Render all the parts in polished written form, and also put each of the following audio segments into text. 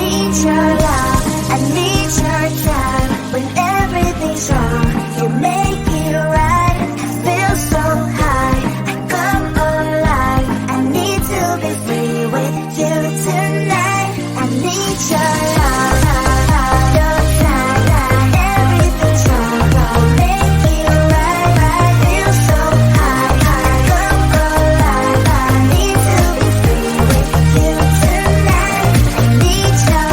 need your love, I need your time. When everything's wrong, you make it right. I feel so high, I come alive. I need to be free with you tonight. I need your love, your time. Everything's wrong, I'll make it right. I feel so high, I come alive. I need to be free with you tonight. I need your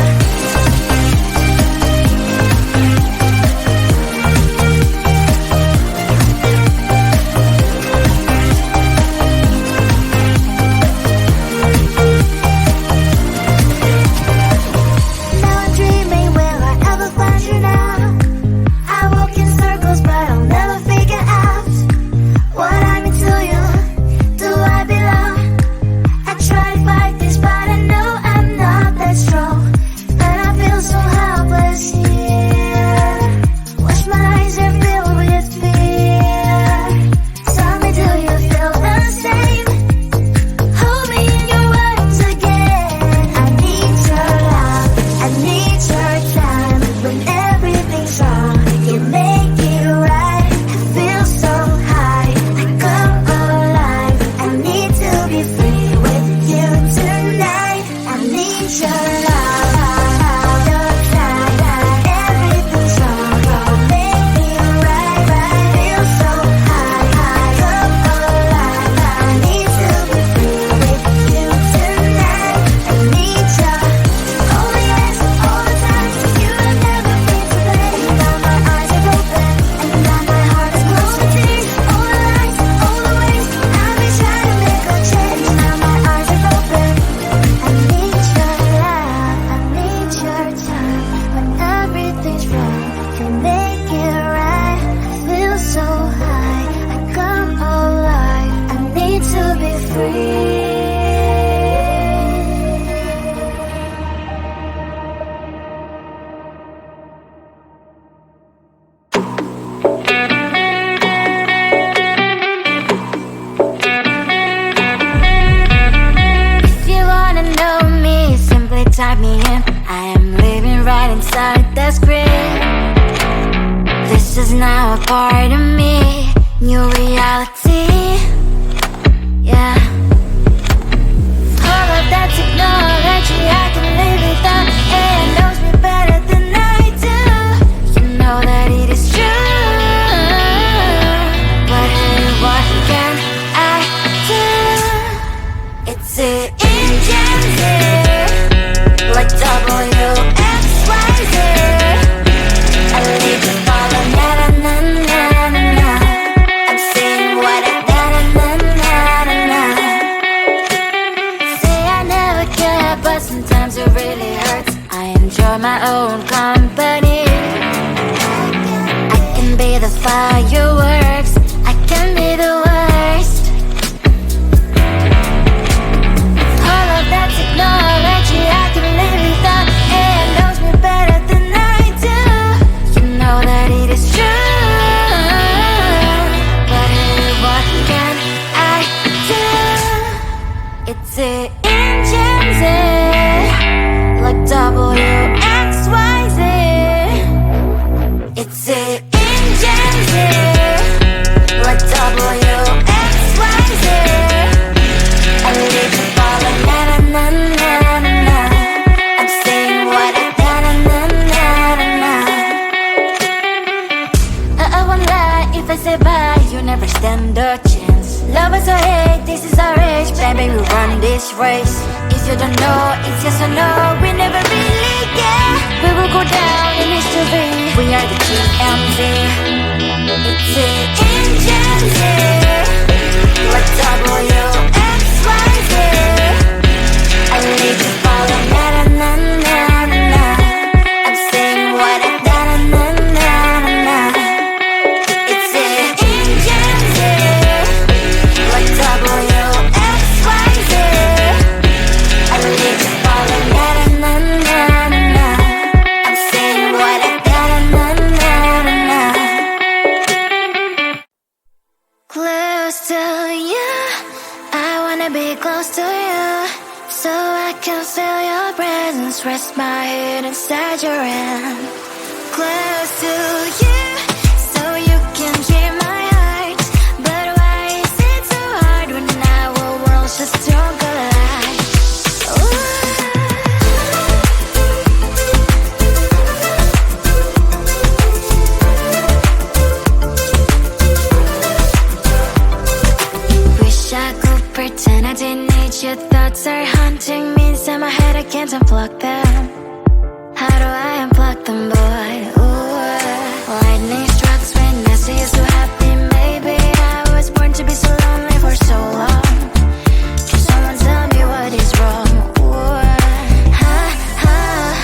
Now I'm dreaming, will I ever find you now? I walk in circles, but I'll never figure out what I mean to you. Do I belong? I try to fight this, but I know I'm not that strong. And I feel so helpless here. Watch my eyes are filled with fear. Tell me, do you feel the same? Hold me in your arms again. I need your love, I need your time. When everything's wrong, you make it right. I feel so high, I come alive. I need to be free with you tonight. I need your love, your time. Everything's wrong, I'll make it right. I feel so high, I come alive. I need to be free with you tonight. I need your only answer all the time. You have never been to blame. And now my eyes are open, and now my heart is closed. Tears, all the lies, all the ways I've been trying to make a change. Now my eyes are open. I need your love, I need your time. When everything's wrong, you make it right. I feel so high, I come alive. I need to be free. If you wanna know me, simply type me in. I am living right inside the screen. This is now a part of me, new reality. Yeah. All of that technology, I can live without. It knows me better than I do. You know that it is true. But hey, what can I do? It's the engines here, like WXYZ. I leave you falling, na na na na na na. I'm saying what I na na na na na na. Say I never care, but sometimes it really hurts. I enjoy my own company. I can be the fireworks, I can be the worst. All of that technology, I can live without. It knows me better than I do. You know that it is true. But hey, what can I do? It's the engines, like WXYZ. It's the engines, like WXYZ. I leave you falling, na na na na na na. I'm saying what I na na na na na na. I won't lie if I say bye, you never stand a chance. Love us or hate, this is our age, baby, we run this race. If you don't know, it's yes or no, we never really care. We will go down in history, we are the TMZ. It's the engines, like WXYZ. I leave you falling, na na na na na na. I'm saying what I na na na na na na. It's the engines, like WXYZ. I leave you falling, na na na na na na. I'm saying what I na na na na na na. Clear presence, rest my head inside your hand. Close to you, so you can hear my heart. But why is it so hard when our worlds just don't collide? Wish I could pretend I didn't need your thoughts are haunting me inside my head, I can't unplug them. How do I unplug them, boy? Ooh, lightning strikes when I see you so happy. Maybe I was born to be so lonely for so long. Can someone tell me what is wrong? Ooh,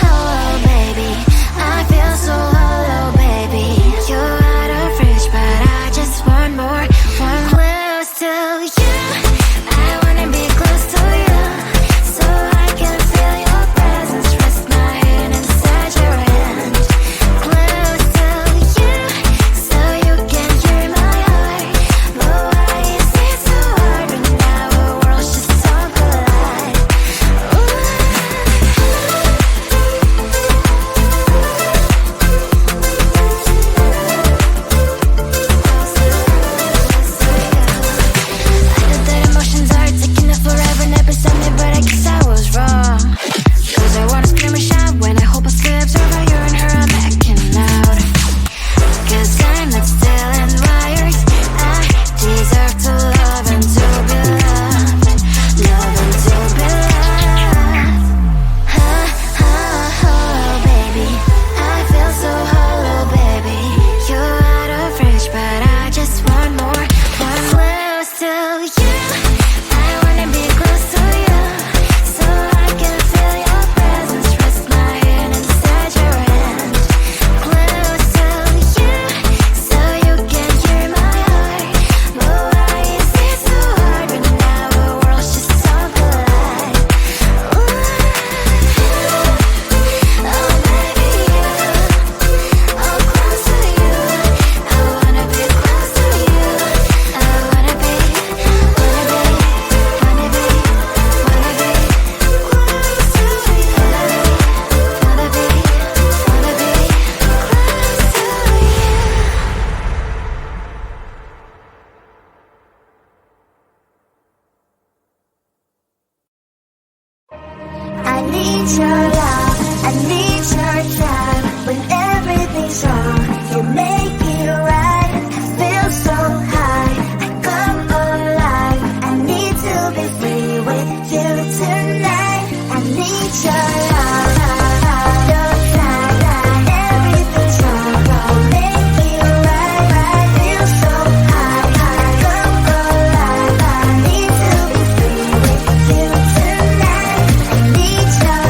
oh, baby, I feel so hollow, baby. You're out of reach, but I just want more, one close to you. I wanna be close to you, so I can feel your presence, rest my head inside your hand. Close to you, so you can hear my heart. But why is it so hard when our worlds just don't collide? I know that emotions are taking it forever, never said me, but I guess I was wrong. Cause I wanna scream and shout when I hope I slips over you and her, I'm acting out. Cause I'm not still in wires. I deserve to love and to be loved. Love and to be loved. Oh, baby, I feel so hollow, baby. You're out of reach, but I just want more, one close to you. I wanna be close to you, so I can feel your presence, rest my head inside your hand. Close to you, so you can hear my heart. But why is it so hard when our worlds just don't collide? Oh, baby, oh, close to you. I wanna be close to you. I wanna be close to you. Wanna be I need your love, I need your time. When everything's wrong, you make it right. I feel so high, I come alive. I need to be free with you tonight. I need your love, your time. Everything's wrong, you make it right. I feel so high, I come alive. I need to be free with you tonight. I need your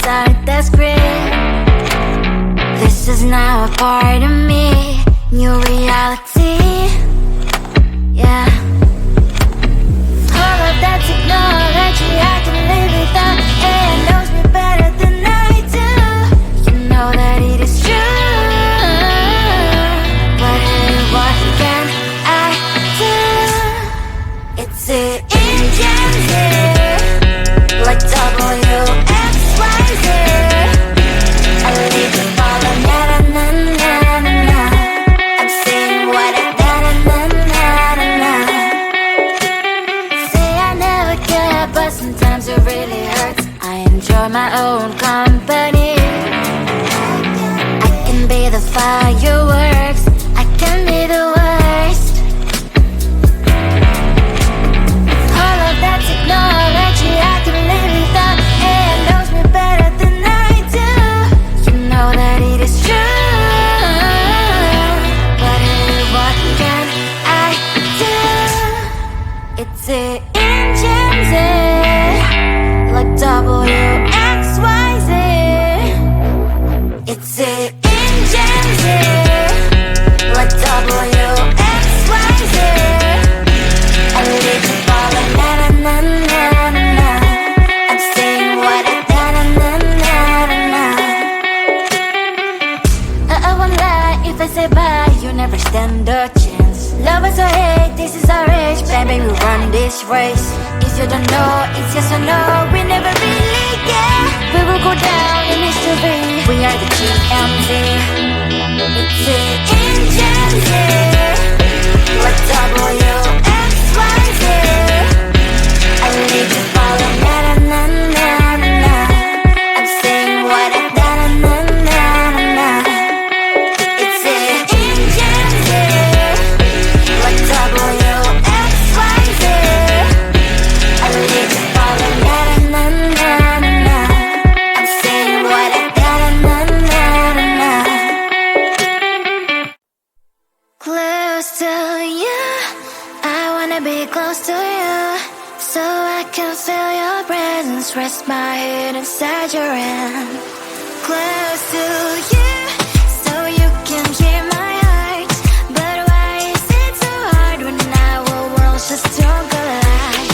inside the screen. This is now a part of me, new reality. Yeah. All of that technology, I can live without. It knows me better than I do. You know that it is true. But hey, what can I do? It's the engines here, like WXYZ. I leave you falling, na-na-na-na-na-na. I'm saying what I na-na-na-na-na. Say I never care, but sometimes it really hurts. I enjoy my own company. I can be the fireworks, I can be the worst. All of that technology, I can live without. It knows me better than I do. You know that it is true. But hey, what can I do? It's the engines, like WXYZ. It's the engines, like WXYZ. I leave you falling, na-na-na-na-na-na. I'm saying what I na-na-na-na-na. I won't lie if I say bye, you never stand a chance. Love us or hate, this is our age. Baby, we run this race. If you don't know, it's yes or no. We never really get. We will go down in history. We are the TMZ. It's the engines, like WXYZ. I leave you falling, na-na-na-na-na. I'm saying what I na-na-na-na-na. It's the engines, like WXYZ. I leave you falling, na-na-na-na-na. I'm saying what I na-na-na-na-na. Close to you, I wanna be close to you, so I can feel your presence, rest my head inside your hand. Close to you, so you can hear my heart. But why is it so hard when our worlds just don't collide?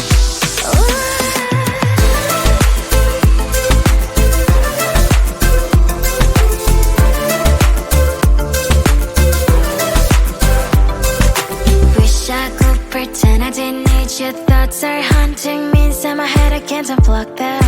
Ooh. Wish I could pretend I didn't need your thoughts are haunting me inside my head, I can't unplug them.